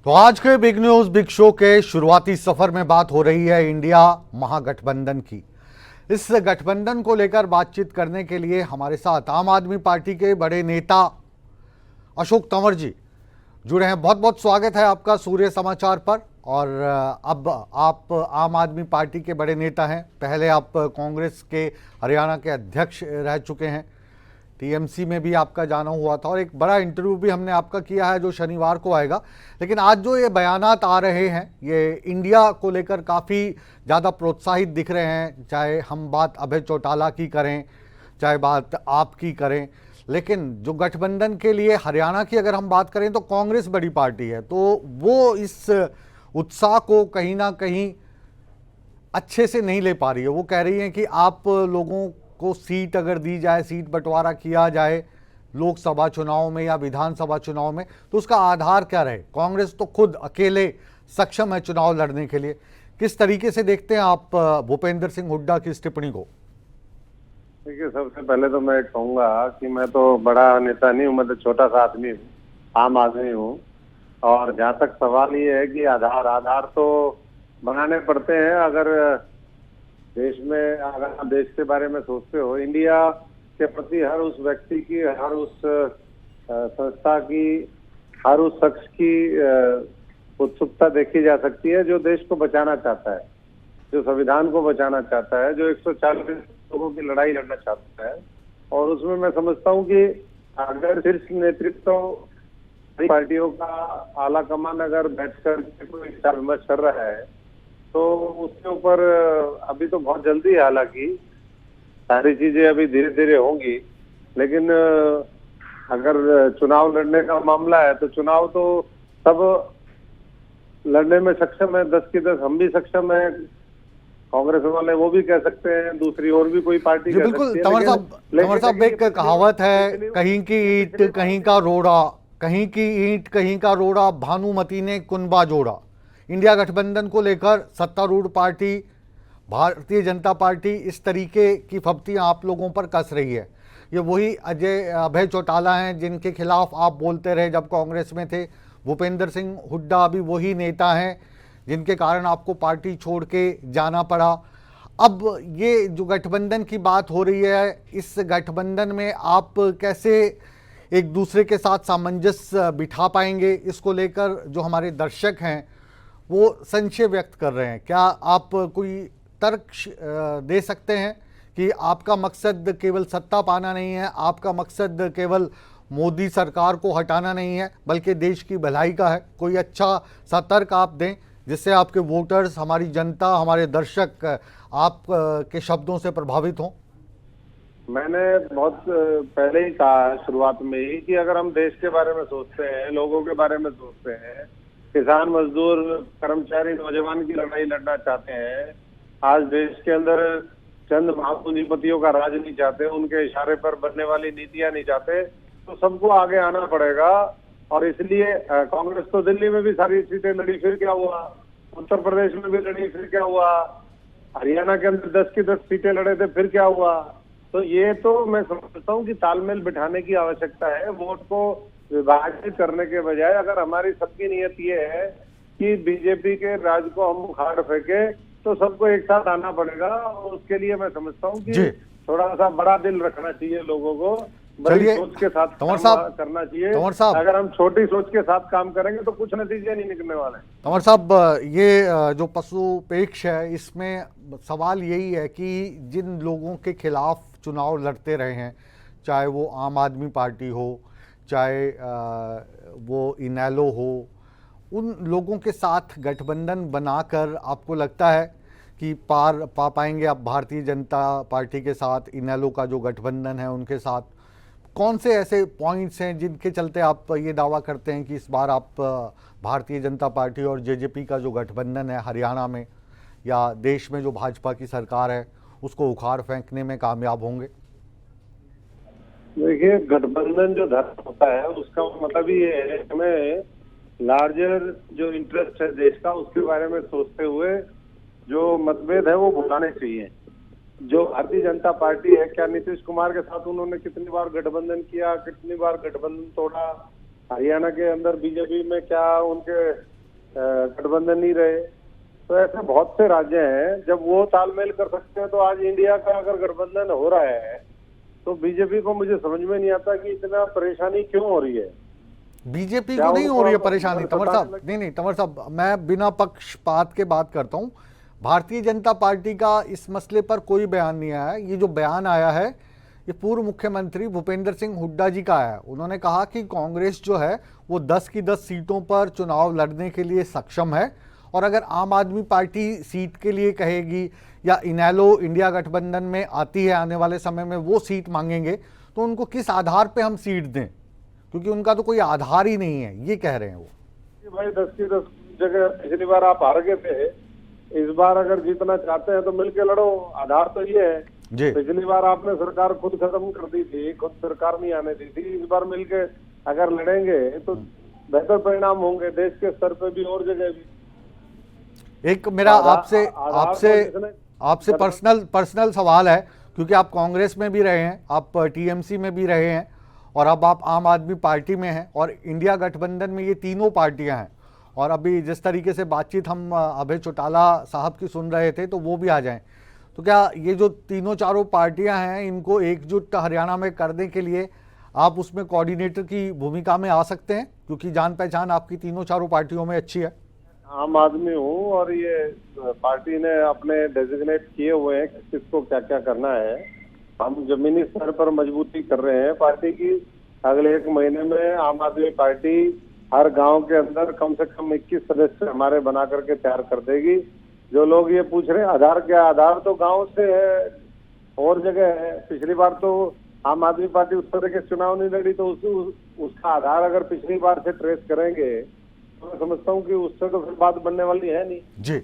तो आज के बिग न्यूज बिग शो के शुरुआती सफर में बात हो रही है इंडिया महागठबंधन की। इस गठबंधन को लेकर बातचीत करने के लिए हमारे साथ आम आदमी पार्टी के बड़े नेता अशोक तंवर जी जुड़े हैं। बहुत बहुत स्वागत है आपका सूर्य समाचार पर। और अब आप आम आदमी पार्टी के बड़े नेता हैं, पहले आप कांग्रेस के हरियाणा के अध्यक्ष रह चुके हैं, टीएमसी में भी आपका जाना हुआ था और एक बड़ा इंटरव्यू भी हमने आपका किया है जो शनिवार को आएगा। लेकिन आज जो ये बयानात आ रहे हैं ये इंडिया को लेकर काफ़ी ज़्यादा प्रोत्साहित दिख रहे हैं, चाहे हम बात अभय चौटाला की करें चाहे बात आपकी करें। लेकिन जो गठबंधन के लिए हरियाणा की अगर हम बात करें तो कांग्रेस बड़ी पार्टी है, तो वो इस उत्साह को कहीं ना कहीं अच्छे से नहीं ले पा रही है। वो कह रही है कि आप लोगों को सीट अगर दी जाए, सीट बंटवारा किया जाए लोकसभा चुनाव में या विधानसभा चुनाव में, तो उसका आधार क्या रहे। कांग्रेस तो खुद अकेले सक्षम है चुनाव लड़ने के लिए। किस तरीके से देखते हैं आप भूपेंद्र सिंह हुड्डा की इस टिप्पणी को? देखिए, सबसे पहले तो मैं कहूंगा कि मैं तो बड़ा नेता नहीं हूँ, मैं तो छोटा सा आदमी हूँ, आम आदमी हूँ। और जहाँ तक सवाल ये है कि आधार तो बनाने पड़ते हैं। अगर देश में, अगर आप देश के बारे में सोचते हो, इंडिया के प्रति हर उस व्यक्ति की, हर उस संस्था की, हर उस शख्स की उत्सुकता देखी जा सकती है जो देश को बचाना चाहता है, जो संविधान को बचाना चाहता है, जो 140 लोगों की लड़ाई लड़ना चाहता है। और उसमें मैं समझता हूँ कि अगर शीर्ष नेतृत्व पार्टियों का आला कमान अगर बैठकर कोई विचार विमर्श कर रहा है तो उसके ऊपर अभी तो बहुत जल्दी है, हालांकि सारी चीजें अभी धीरे धीरे होंगी। लेकिन अगर चुनाव लड़ने का मामला है तो चुनाव तो सब लड़ने में सक्षम है, 10 की 10 हम भी सक्षम है, कांग्रेस वाले वो भी कह सकते हैं, दूसरी और भी कोई पार्टी कह सकती है। तंवर साहब एक कहावत है, कहीं की ईंट कहीं का रोड़ा, कहीं की ईंट कहीं का रोड़ा, भानुमती ने कुनबा जोड़ा। इंडिया गठबंधन को लेकर सत्तारूढ़ पार्टी भारतीय जनता पार्टी इस तरीके की फब्तियां आप लोगों पर कस रही है। ये वही अभय चौटाला हैं जिनके खिलाफ आप बोलते रहे जब कांग्रेस में थे। भूपेंद्र सिंह हुड्डा अभी वही नेता हैं जिनके कारण आपको पार्टी छोड़ के जाना पड़ा। अब ये जो गठबंधन की बात हो रही है, इस गठबंधन में आप कैसे एक दूसरे के साथ सामंजस्य बिठा पाएंगे, इसको लेकर जो हमारे दर्शक हैं वो संशय व्यक्त कर रहे हैं। क्या आप कोई तर्क दे सकते हैं कि आपका मकसद केवल सत्ता पाना नहीं है, आपका मकसद केवल मोदी सरकार को हटाना नहीं है, बल्कि देश की भलाई का है? कोई अच्छा सा तर्क आप दें जिससे आपके वोटर्स, हमारी जनता, हमारे दर्शक आप के शब्दों से प्रभावित हों। मैंने बहुत पहले ही कहा शुरुआत में ही कि अगर हम देश के बारे में सोचते हैं, लोगों के बारे में सोचते हैं, किसान, मजदूर, कर्मचारी, नौजवान की लड़ाई लड़ना चाहते हैं, आज देश के अंदर चंद महापूंजीपतियों का राज नहीं चाहते, उनके इशारे पर बनने वाली नीतियां नहीं चाहते, तो सबको आगे आना पड़ेगा। और इसलिए कांग्रेस तो दिल्ली में भी सारी सीटें लड़ी, फिर क्या हुआ? उत्तर प्रदेश में भी लड़ी, फिर क्या हुआ? हरियाणा के अंदर 10 की 10 सीटें लड़े थे, फिर क्या हुआ? तो ये तो मैं समझता हूँ कि तालमेल बिठाने की आवश्यकता है। वोट को विभाजित करने के बजाय अगर हमारी सबकी नीयत ये है कि बीजेपी के राज को हम उखाड़ फेंके तो सबको एक साथ आना पड़ेगा। और उसके लिए मैं समझता हूँ कि थोड़ा सा बड़ा दिल रखना चाहिए लोगों को, बड़ी सोच के साथ करना चाहिए। अगर हम छोटी सोच के साथ काम करेंगे तो कुछ नतीजे नहीं निकलने वाले। तंवर साहब, ये जो पशुपेक्ष है, इसमें सवाल यही है कि जिन लोगों के खिलाफ चुनाव लड़ते रहे हैं, चाहे वो आम आदमी पार्टी हो, चाहे वो इनेलो हो, उन लोगों के साथ गठबंधन बनाकर आपको लगता है कि पार पा पाएंगे आप भारतीय जनता पार्टी के साथ? इनेलो का जो गठबंधन है उनके साथ कौन से ऐसे पॉइंट्स हैं जिनके चलते आप ये दावा करते हैं कि इस बार आप भारतीय जनता पार्टी और जेजेपी का जो गठबंधन है हरियाणा में या देश में जो भाजपा की सरकार है उसको उखाड़ फेंकने में कामयाब होंगे? देखिए, गठबंधन जो धर्म होता है उसका मतलब ही ये है, हमें लार्जर जो इंटरेस्ट है देश का उसके बारे में सोचते हुए जो मतभेद है वो भुलाने चाहिए। जो भारतीय जनता पार्टी है, क्या नीतीश कुमार के साथ उन्होंने कितनी बार गठबंधन किया, कितनी बार गठबंधन तोड़ा, हरियाणा के अंदर बीजेपी में क्या उनके गठबंधन नहीं रहे। तो ऐसे बहुत से राज्य हैं, जब वो तालमेल कर सकते हैं तो आज इंडिया का अगर गठबंधन हो रहा है तो बीजेपी को मुझे समझ में नहीं आता कि इतना परेशानी क्यों हो रही है। बीजेपी क्या को नहीं हो रही है उनको परेशानी तंवर सरकार साहब, लग- नहीं तंवर साहब, मैं बिना पक्षपात के बात करता हूं। भारतीय जनता पार्टी का इस मसले पर कोई बयान नहीं आया है। ये जो बयान आया है ये पूर्व मुख्यमंत्री भूपेंद्र सिंह हुड्डा जी का आया है। उन्होंने कहा कि कांग्रेस जो है वो 10 की 10 सीटों पर चुनाव लड़ने के लिए सक्षम है, और अगर आम आदमी पार्टी सीट के लिए कहेगी या इनेलो इंडिया गठबंधन में आती है आने वाले समय में वो सीट मांगेंगे तो उनको किस आधार पे हम सीट दें, क्योंकि उनका तो कोई आधार ही नहीं है, ये कह रहे हैं वो। कि भाई 10 की 10 जगह पिछली बार आप हार गए थे, इस बार अगर जीतना चाहते हैं तो मिलके लड़ो। आधार तो ये है, जी पिछली बार आपने सरकार खुद खत्म कर दी थी, खुद सरकार नहीं आने दी थी। इस बार मिलके अगर लड़ेंगे तो बेहतर परिणाम होंगे देश के स्तर पे भी और जगह भी। एक मेरा आपसे आधार आपसे तो जिसने आपसे पर्सनल सवाल है, क्योंकि आप कांग्रेस में भी रहे हैं, आप टीएमसी में भी रहे हैं, और अब आप आम आदमी पार्टी में हैं, और इंडिया गठबंधन में ये तीनों पार्टियां हैं। और अभी जिस तरीके से बातचीत हम अभय चौटाला साहब की सुन रहे थे तो वो भी आ जाएं, तो क्या ये जो तीनों चारों पार्टियां हैं इनको एकजुट हरियाणा में करने के लिए आप उसमें कोऑर्डिनेटर की भूमिका में आ सकते हैं, क्योंकि जान पहचान आपकी तीनों चारों पार्टियों में अच्छी है? आम आदमी हूँ और ये पार्टी ने अपने डेजिग्नेट किए हुए हैं कि किसको क्या क्या करना है। हम जमीनी स्तर पर मजबूती कर रहे हैं पार्टी की। अगले 1 महीने में आम आदमी पार्टी हर गांव के अंदर कम से कम 21 सदस्य हमारे बना करके तैयार कर देगी। जो लोग ये पूछ रहे हैं आधार क्या, आधार तो गांव से है और जगह है। पिछली बार तो आम आदमी पार्टी उस तरह के चुनाव नहीं लड़ी, तो उसका आधार अगर पिछली बार से ट्रेस करेंगे तो मैं समझता हूँ कि उससे तो फिर बात बनने वाली है नहीं। जी।